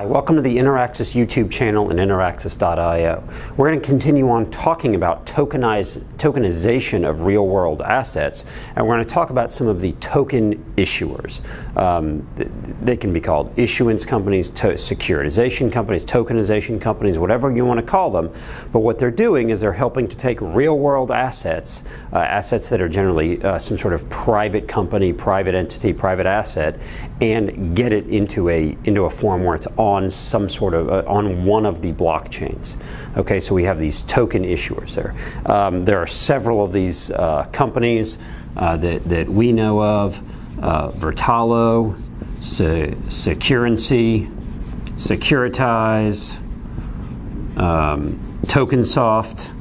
welcome to the Interaxis YouTube channel and Interaxis.io. We're going to continue on talking about tokenization of real-world assets, and we're going to talk about some of the token issuers. They can be called issuance companies, securitization companies, tokenization companies, whatever you want to call them. But what they're doing is they're helping to take real-world assets, assets that are generally some sort of private company, private entity, private asset, and get it into a form where it's on some sort of on one of the blockchains. Okay, so we have these token issuers there. There are several of these companies that we know of: Vertalo, Securency, Securitize, Tokensoft.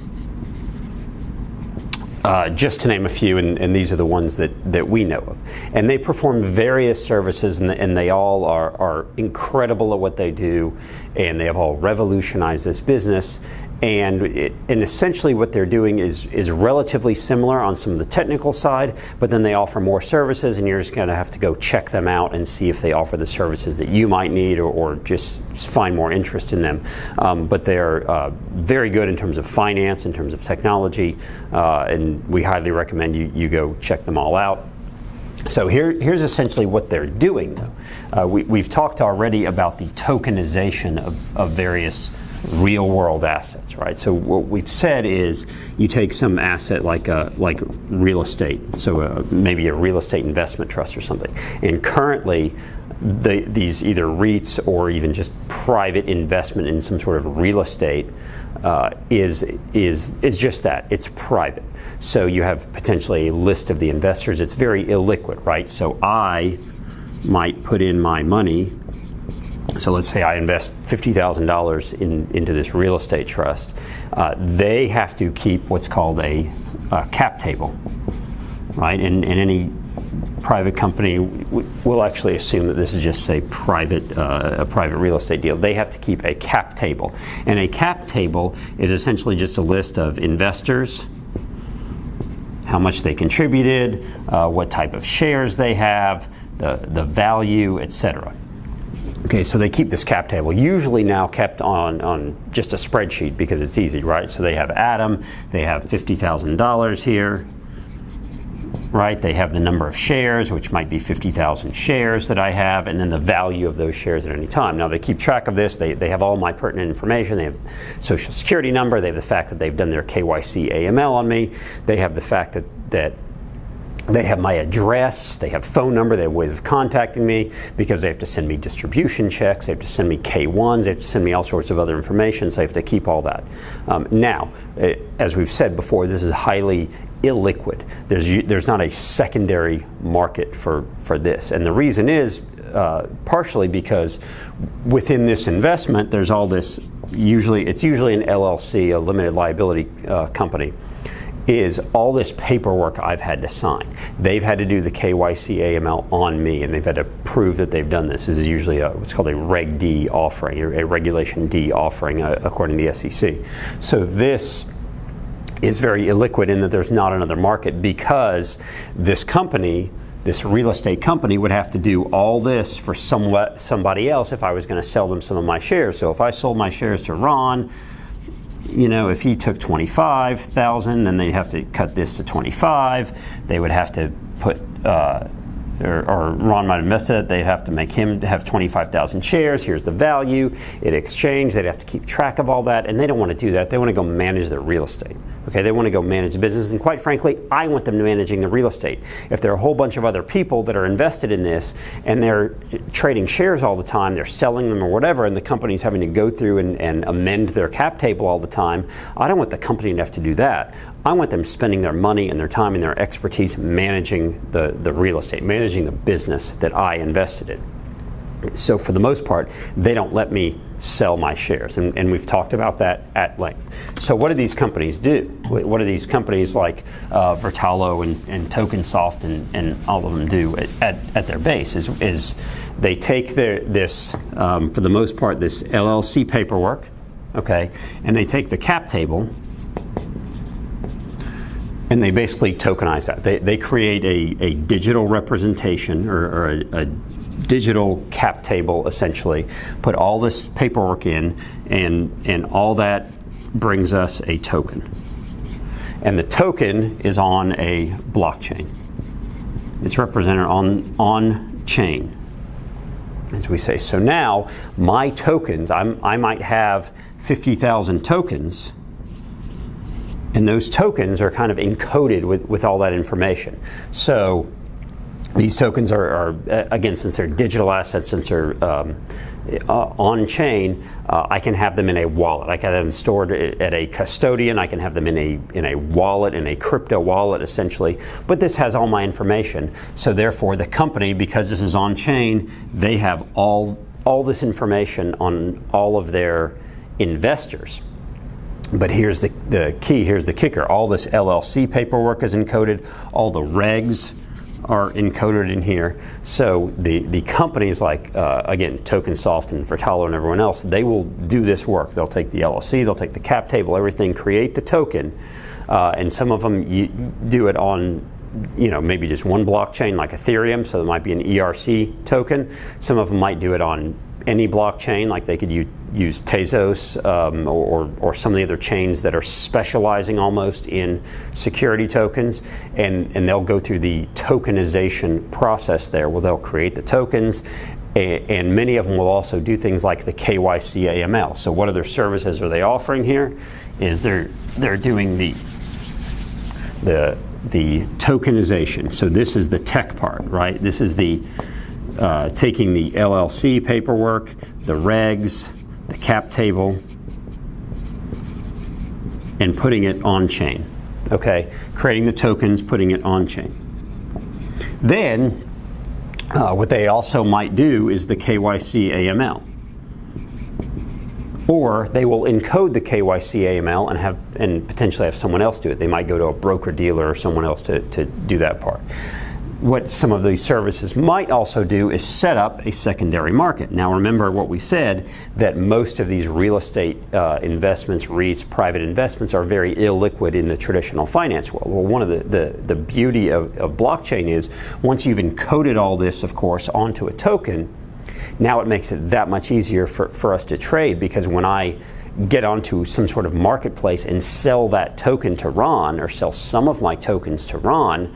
Just to name a few, and these are the ones that we know of. And they perform various services, and they all are incredible at what they do, and they have all revolutionized this business. And essentially what they're doing is relatively similar on some of the technical side, but then they offer more services, and you're just going to have to go check them out and see if they offer the services that you might need, or just find more interest in them. But they're very good in terms of finance, in terms of technology, and we highly recommend you go check them all out. So here's essentially what they're doing, though. We've talked already about the tokenization of various real-world assets, right? So what we've said is you take some asset like real estate, so maybe a real estate investment trust or something, and currently these either REITs or even just private investment in some sort of real estate is just that. It's private. So you have potentially a list of the investors. It's very illiquid, right? So I might put in my money. So let's say I invest $50,000 into this real estate trust. They have to keep what's called a cap table, right? And any private company will actually assume that this is just a private real estate deal. They have to keep a cap table, and a cap table is essentially just a list of investors, how much they contributed, what type of shares they have, the value, etc. Okay, so they keep this cap table, usually now kept on just a spreadsheet because it's easy, right? So they have Adam, they have $50,000 here, right? They have the number of shares, which might be 50,000 shares that I have, and then the value of those shares at any time. Now they keep track of this. They have all my pertinent information. They have social security number. They have the fact that they've done their KYC AML on me. They have the fact that they have my address, they have phone number, they have ways of contacting me because they have to send me distribution checks, they have to send me K1s, they have to send me all sorts of other information, so I have to keep all that. Now, as we've said before, this is highly illiquid. There's not a secondary market for this, and the reason is partially because within this investment, there's all this, it's usually an LLC, a limited liability company, is all this paperwork I've had to sign. They've had to do the KYC AML on me, and they've had to prove that they've done this. This is usually what's called a Reg D offering, a Regulation D offering, according to the SEC. So this is very illiquid in that there's not another market, because this company, this real estate company, would have to do all this for somebody else if I was going to sell them some of my shares. So if I sold my shares to Ron, if he took 25,000, then they'd have to cut this to 25. They would have to put, or Ron might have missed it. They'd have to make him have 25,000 shares. Here's the value. In exchange, they'd have to keep track of all that, and they don't want to do that. They want to go manage their real estate. Okay, they want to go manage the business, and quite frankly, I want them managing the real estate. If there are a whole bunch of other people that are invested in this, and they're trading shares all the time, they're selling them or whatever, and the company's having to go through and amend their cap table all the time, I don't want the company to have to do that. I want them spending their money and their time and their expertise managing the real estate, managing the business that I invested in. So for the most part, they don't let me sell my shares, and we've talked about that at length. So what do these companies do? What do these companies like Vertalo and Tokensoft and all of them do at their base is they take this, for the most part, this LLC paperwork, okay, and they take the cap table and they basically tokenize that. They create a digital representation or a digital cap table, essentially, put all this paperwork in, and all that brings us a token. And the token is on a blockchain. It's represented on chain, as we say. So now my tokens, I might have 50,000 tokens, and those tokens are kind of encoded with all that information. So these tokens are again, since they're digital assets, since they're on chain, I can have them in a wallet. I can have them stored at a custodian. I can have them in a wallet, in a crypto wallet, essentially. But this has all my information. So therefore, the company, because this is on chain, they have all this information on all of their investors. But here's the key, here's the kicker. All this LLC paperwork is encoded, all the regs are encoded in here. So the companies like, again, Tokensoft and Vertalo and everyone else, they will do this work. They'll take the LLC, they'll take the cap table, everything, create the token, and some of them you do it on, maybe just one blockchain like Ethereum, so there might be an ERC token. Some of them might do it on any blockchain, like they could use Tezos or some of the other chains that are specializing almost in security tokens, and they'll go through the tokenization process there, where they'll create the tokens, and many of them will also do things like the KYC AML. So what other services are they offering here? Is they're doing the tokenization. So this is the tech part, right? This is the taking the LLC paperwork, the regs, the cap table, and putting it on chain. Okay, creating the tokens, putting it on chain. Then, what they also might do is the KYC AML. Or they will encode the KYC AML and potentially have someone else do it. They might go to a broker dealer or someone else to do that part. What some of these services might also do is set up a secondary market. Now remember what we said, that most of these real estate investments, REITs, private investments, are very illiquid in the traditional finance world. Well, one of the beauty of blockchain is, once you've encoded all this, of course, onto a token, now it makes it that much easier for us to trade, because when I get onto some sort of marketplace and sell that token to Ron, or sell some of my tokens to Ron,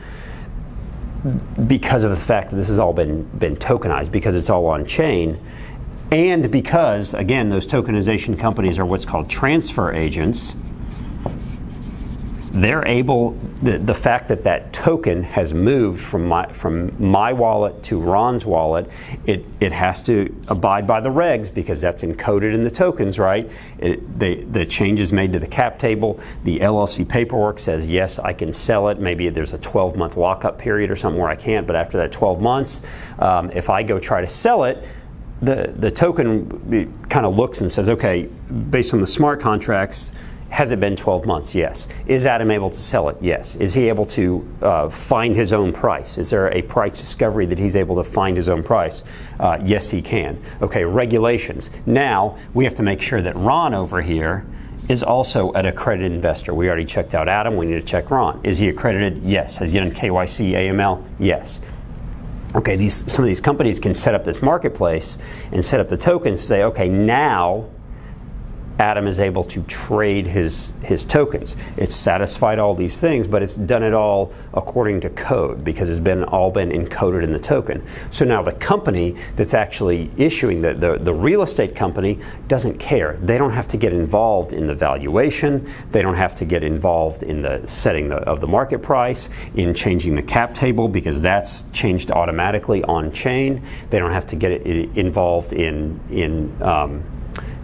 because of the fact that this has all been tokenized, because it's all on chain, and because, again, those tokenization companies are what's called transfer agents, they're able, the fact that token has moved from my wallet to Ron's wallet, it has to abide by the regs, because that's encoded in the tokens, right? The changes made to the cap table, the LLC paperwork says, yes, I can sell it. Maybe there's a 12-month lockup period or something where I can't, but after that 12 months, if I go try to sell it, the token kind of looks and says, okay, based on the smart contracts, has it been 12 months? Yes. Is Adam able to sell it? Yes. Is he able to find his own price? Is there a price discovery that he's able to find his own price? Yes, he can. Okay, regulations. Now, we have to make sure that Ron over here is also an accredited investor. We already checked out Adam. We need to check Ron. Is he accredited? Yes. Has he done KYC, AML? Yes. Okay, some of these companies can set up this marketplace and set up the tokens to say, okay, now Adam is able to trade his tokens. It's satisfied all these things, but it's done it all according to code, because it's all been encoded in the token. So now the company that's actually issuing the real estate company doesn't care. They don't have to get involved in the valuation. They don't have to get involved in the setting of the market price, in changing the cap table, because that's changed automatically on chain. They don't have to get involved in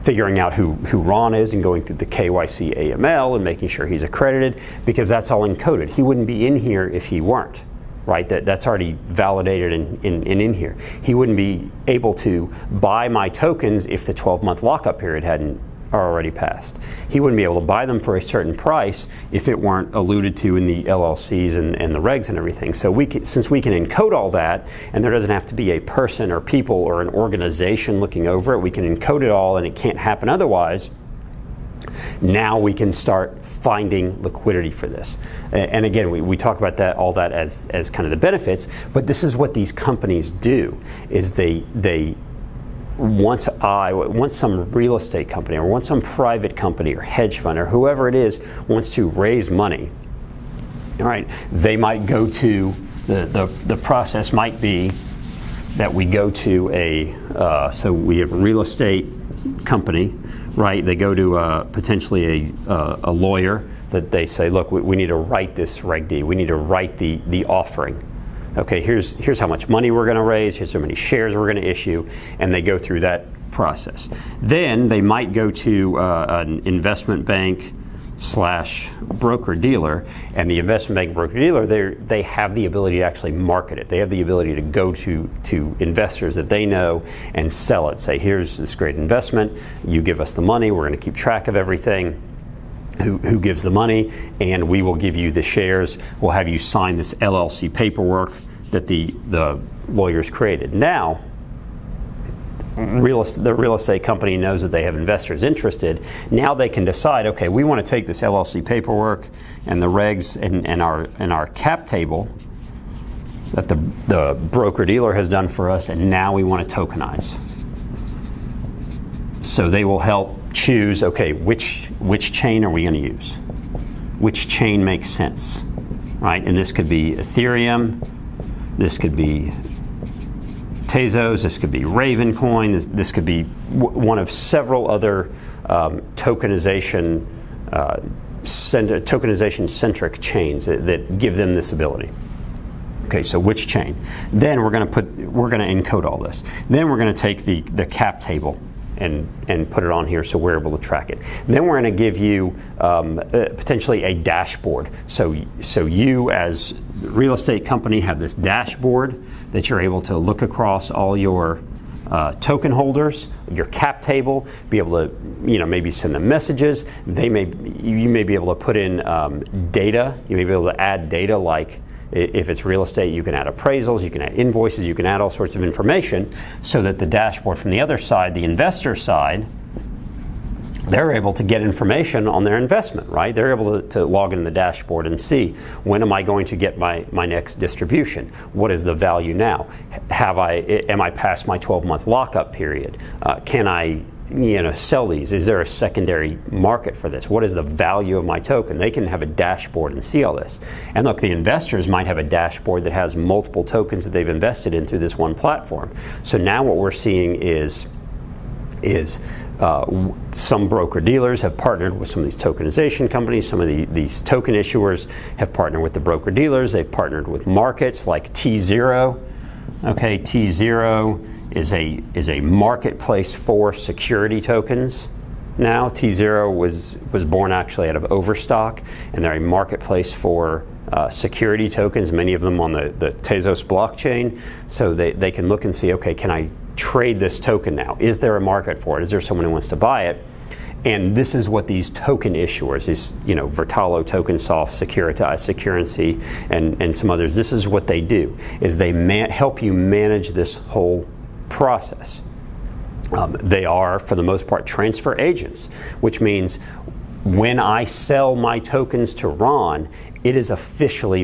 figuring out who Ron is and going through the KYC AML and making sure he's accredited, because that's all encoded. He wouldn't be in here if he weren't, right? That's already validated and in here. He wouldn't be able to buy my tokens if the 12-month lockup period hadn't already passed. He wouldn't be able to buy them for a certain price if it weren't alluded to in the LLCs and the regs and everything. So since we can encode all that, and there doesn't have to be a person or people or an organization looking over it, we can encode it all and it can't happen otherwise. Now we can start finding liquidity for this. And again, we talk about all that as kind of the benefits, but this is what these companies do, is they once some real estate company or once some private company or hedge fund or whoever it is wants to raise money, all right, they might go to, the process might be that we go to so we have a real estate company, right? They go to potentially a lawyer that they say, look, we need to write this Reg D. We need to write the offering. Okay, here's how much money we're going to raise. Here's how many shares we're going to issue, and they go through that process. Then they might go to an investment bank / broker dealer, and the investment bank broker dealer, they have the ability to actually market it. They have the ability to go to investors that they know and sell it. Say, here's this great investment. You give us the money. We're going to keep track of everything. Who gives the money, and we will give you the shares. We'll have you sign this LLC paperwork that the lawyers created. Now, the real estate company knows that they have investors interested. Now they can decide, okay, we want to take this LLC paperwork and the regs and our cap table that the broker dealer has done for us, and now we want to tokenize. So they will help choose, okay, which chain are we going to use? Which chain makes sense, right? And this could be Ethereum, this could be Tezos, this could be Ravencoin, this could be one of several other tokenization-centric chains that give them this ability. Okay, so which chain? Then we're going to encode all this. Then we're going to take the cap table and put it on here so we're able to track it. Then we're going to give you potentially a dashboard. So you as the real estate company have this dashboard that you're able to look across all your token holders, your cap table, be able to maybe send them messages. You may be able to put in data. You may be able to add data, like if it's real estate, you can add appraisals, you can add invoices, you can add all sorts of information, so that the dashboard from the other side, the investor side, they're able to get information on their investment, right? They're able to log into the dashboard and see, when am I going to get my next distribution? What is the value now? Am I past my 12-month lockup period? Can I sell these? Is there a secondary market for this? What is the value of my token? They can have a dashboard and see all this. And look, the investors might have a dashboard that has multiple tokens that they've invested in through this one platform. So now what we're seeing is some broker dealers have partnered with some of these tokenization companies. Some of these token issuers have partnered with the broker dealers. They've partnered with markets like T0. Okay, T0 is a marketplace for security tokens. Now, T0 was born actually out of Overstock, and they're a marketplace for security tokens, many of them on the Tezos blockchain. So they can look and see, okay, can I trade this token now? Is there a market for it? Is there someone who wants to buy it? And this is what these token issuers, these Vertalo, TokenSoft, Securitize, Securency, and some others, this is what they do, is they help you manage this whole process. They are, for the most part, transfer agents, which means when I sell my tokens to Ron, it is officially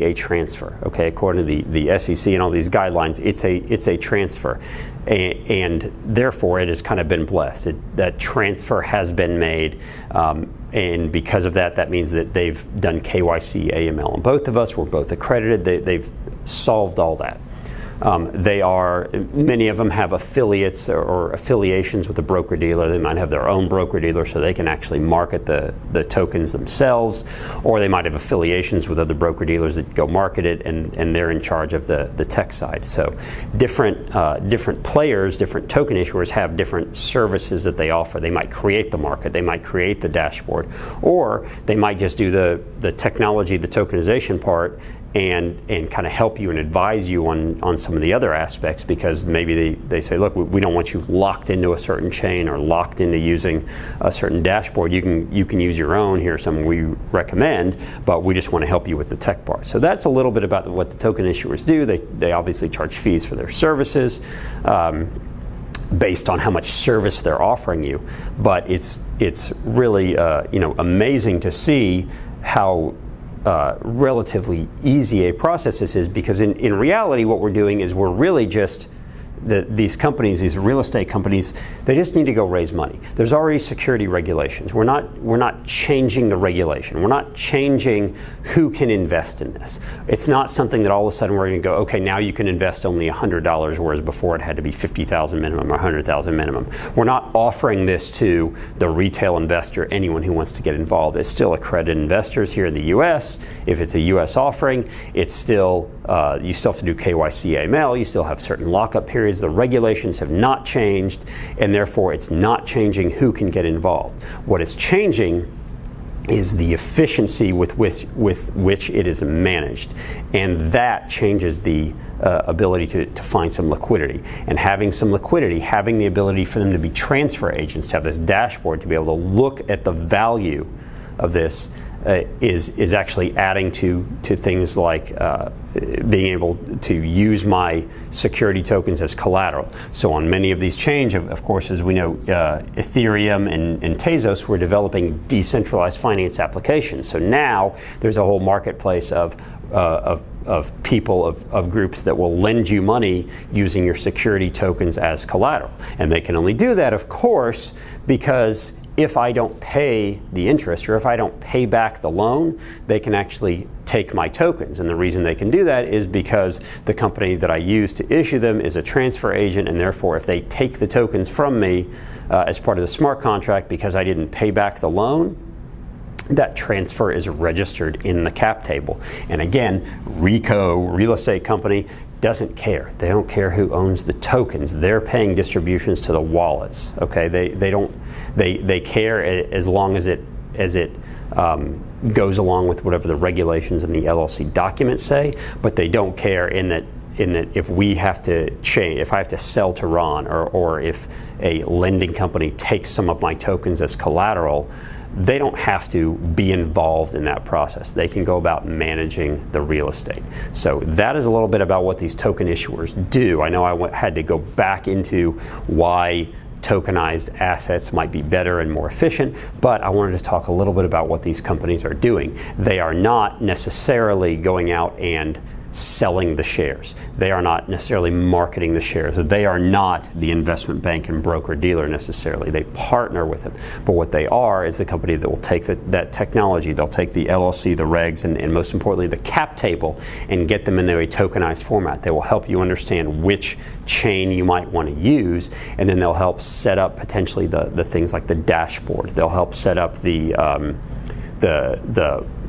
a transfer. Okay, according to the SEC and all these guidelines, it's a transfer, and therefore it has kind of been blessed. That transfer has been made, and because of that, that means that they've done KYC, AML, and both of us were both accredited. They've solved all that. Many of them have affiliates or affiliations with the broker dealer. They might have their own broker dealer, so they can actually market the tokens themselves, or they might have affiliations with other broker dealers that go market it, and they're in charge of the tech side. So different players, different token issuers have different services that they offer. They might create the market, they might create the dashboard, or they might just do the technology, the tokenization part, and kind of help you and advise you on some of the other aspects, because maybe they say, look, we don't want you locked into a certain chain or locked into using a certain dashboard. You can use your own. Here's some we recommend, but we just want to help you with the tech part. So that's a little bit about what the token issuers do. They obviously charge fees for their services. based on how much service they're offering you. But it's really amazing to see how relatively easy a process this is, because in reality what we're doing is we're really just these companies, these real estate companies, they just need to go raise money. There's already security regulations. We're not changing the regulation. We're not changing who can invest in this. It's not something that all of a sudden we're going to go, okay, now you can invest only $100, whereas before it had to be $50,000 minimum or $100,000 minimum. We're not offering this to the retail investor, anyone who wants to get involved. It's still accredited investors here in the U.S. If it's a U.S. offering, it's still you still have to do KYC AML. You still have certain lockup periods. The regulations have not changed, and therefore it's not changing who can get involved. What is changing is the efficiency with which it is managed, and that changes the ability to find some liquidity. And having some liquidity, having the ability for them to be transfer agents, to have this dashboard, to be able to look at the value of this, is actually adding to things like being able to use my security tokens as collateral. So on many of these chains, of course, as we know, Ethereum and Tezos were developing decentralized finance applications. So now there's a whole marketplace of people, of groups that will lend you money using your security tokens as collateral. And they can only do that, of course, because if I don't pay the interest, or if I don't pay back the loan, they can actually take my tokens. And the reason they can do that is because the company that I use to issue them is a transfer agent, and therefore if they take the tokens from me as part of the smart contract because I didn't pay back the loan, that transfer is registered in the cap table. And again, RECO, real estate company, doesn't care. They don't care who owns the tokens. They're paying distributions to the wallets. Okay, they care as long as it goes along with whatever the regulations and the LLC documents say. But they don't care in that if we have to change, if I have to sell to Ron, or if a lending company takes some of my tokens as collateral, they don't have to be involved in that process. They can go about managing the real estate. So that is a little bit about what these token issuers do. I know I had to go back into why tokenized assets might be better and more efficient, but I wanted to talk a little bit about what these companies are doing. They are not necessarily going out and selling the shares. They are not necessarily marketing the shares. They are not the investment bank and broker dealer necessarily. They partner with them. But what they are is the company that will take that technology. They'll take the LLC, the regs, and most importantly the cap table, and get them into a tokenized format. They will help you understand which chain you might want to use, and then they'll help set up potentially the things like the dashboard. They'll help set up the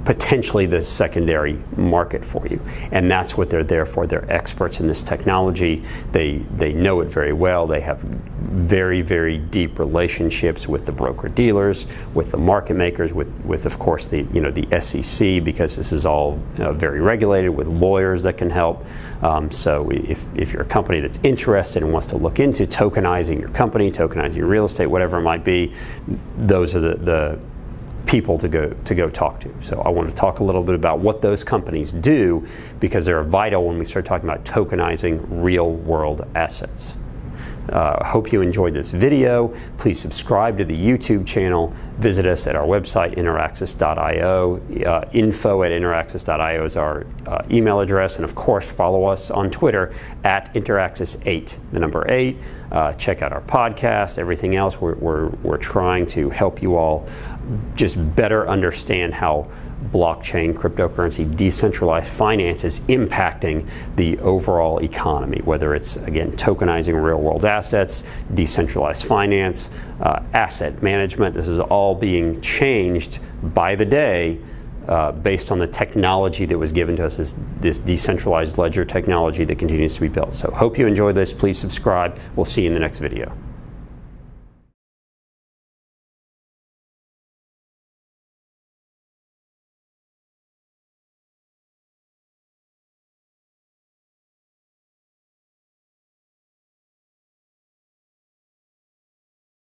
potentially the secondary market for you. And that's what they're there for. They're experts in this technology. They know it very well. They have very, very deep relationships with the broker dealers, with the market makers, with of course the SEC, because this is all very regulated, with lawyers that can help. So if you're a company that's interested and wants to look into tokenizing your company, tokenizing your real estate, whatever it might be, those are the people to go talk to. So I want to talk a little bit about what those companies do, because they're vital when we start talking about tokenizing real world assets. I hope you enjoyed this video. Please subscribe to the YouTube channel. Visit us at our website, interaxis.io. info@interaxis.io is our email address. And of course, follow us on Twitter at interaxis8, the number 8. Check out our podcast, everything else. We're trying to help you all just better understand how blockchain, cryptocurrency, decentralized finance is impacting the overall economy, whether it's, again, tokenizing real world assets, decentralized finance, asset management. This is all being changed by the day based on the technology that was given to us, this decentralized ledger technology that continues to be built. So hope you enjoyed this. Please subscribe. We'll see you in the next video.